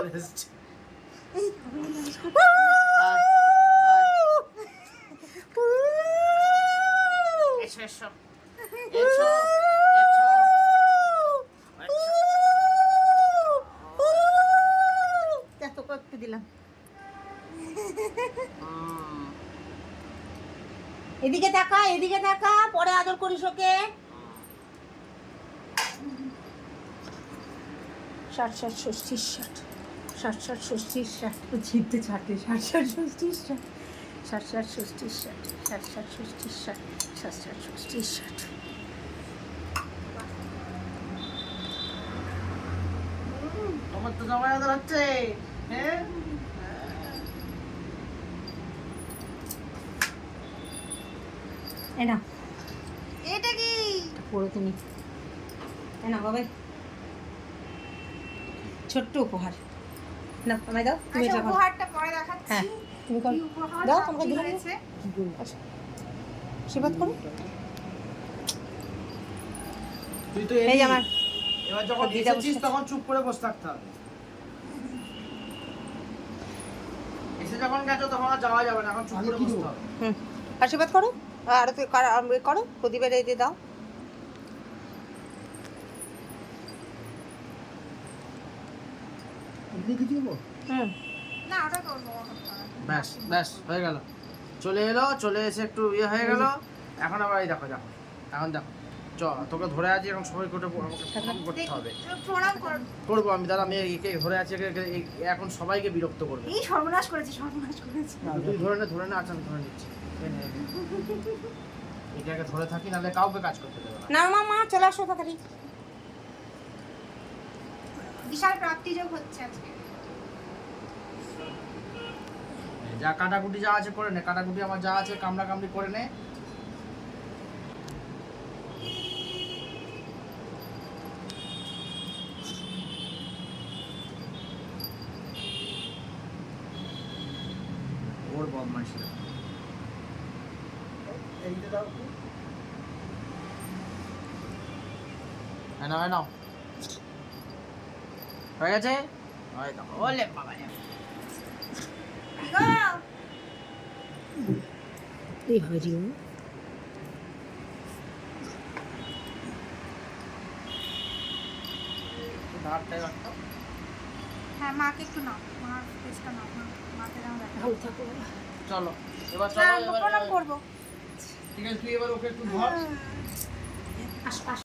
চলে এসছে। এসো এসো এসো এসো। এত করতে দিলাম। এদিকে তাকা, এদিকে তাকা, পরে আদর করিস ওকে। 60 60 60 60 60 60 60 60 জিততে ছাড়তে 60 60 60 60 60 60 60 60 60 60 60 60 60 60। তোমার তো জামাই আদর হচ্ছে, হ্যাঁ? এই না, এটা কি? পড়ো তুমি। এই না বাবাই, ছোট্ট উপহার। না আমায় দাও, তুমি আচ্ছা, এটা করো। উপহারটা পরে দেখাচ্ছি। হ্যাঁ তুমি করো, কি উপহার? দাও সব তোমাকে কি দিলাম। হয়েছে? আচ্ছা আশীর্বাদ করো। তুই তো এই এলি। যে আমার এবার যখন দিদা এসেছিস বসে তখন চুপ করে বসে থাকতে হবে। এসে যখন গেছো তখন আর যাওয়া যাবে না, এখন চুপ করে বসতে হবে। হুম আশীর্বাদ করো। আর তুই করো, প্রদীপের এই দিয়ে দাও। হুম না, ওটা করবো। ব্যাস ব্যাস হয়ে গেল। চলে এলো, চলে এসে একটু ইয়ে হয়ে গেল। এখন আবার এই দেখো দেখো, এখন দেখো চ, তোকে ধরে আছি এখন, সবাই করে আমাকে প্রণাম করতে হবে। প্রণাম কর। করবো আমি, দাদা আমি একে ধরে আছি, এখন সবাইকে বিরক্ত করবে। এই সর্বনাশ করেছি, সর্বনাশ করেছি। তুই ধরে নে, আচ্ছা আমি ধরে নিচ্ছি। এটাকে ধরে থাকি, নাহলে কাউকে কাজ করতে দেবে না। না মা চলে আসো তাড়াতাড়ি। বিশাল প্রাপ্তিযোগ হচ্ছে আজকে। যা কাটাকুটি যা আছে করে নে, কাটাকুটি আমার যা আছে কামড়া কামড়ি করে নে। ওর বদমাইশি নাও হয়ে গেছে। ওলে বাবা এইভাবে দিও। হ্যাঁ, মাকে একটু নাও, মার ফেসটা নাও, মাকে নাও দেখা। ভালো থাকো বাবা। চলো এবার না, চলো প্রণাম করবো। ঠিক আছে, তুই এবার ওকে একটু ধর। আস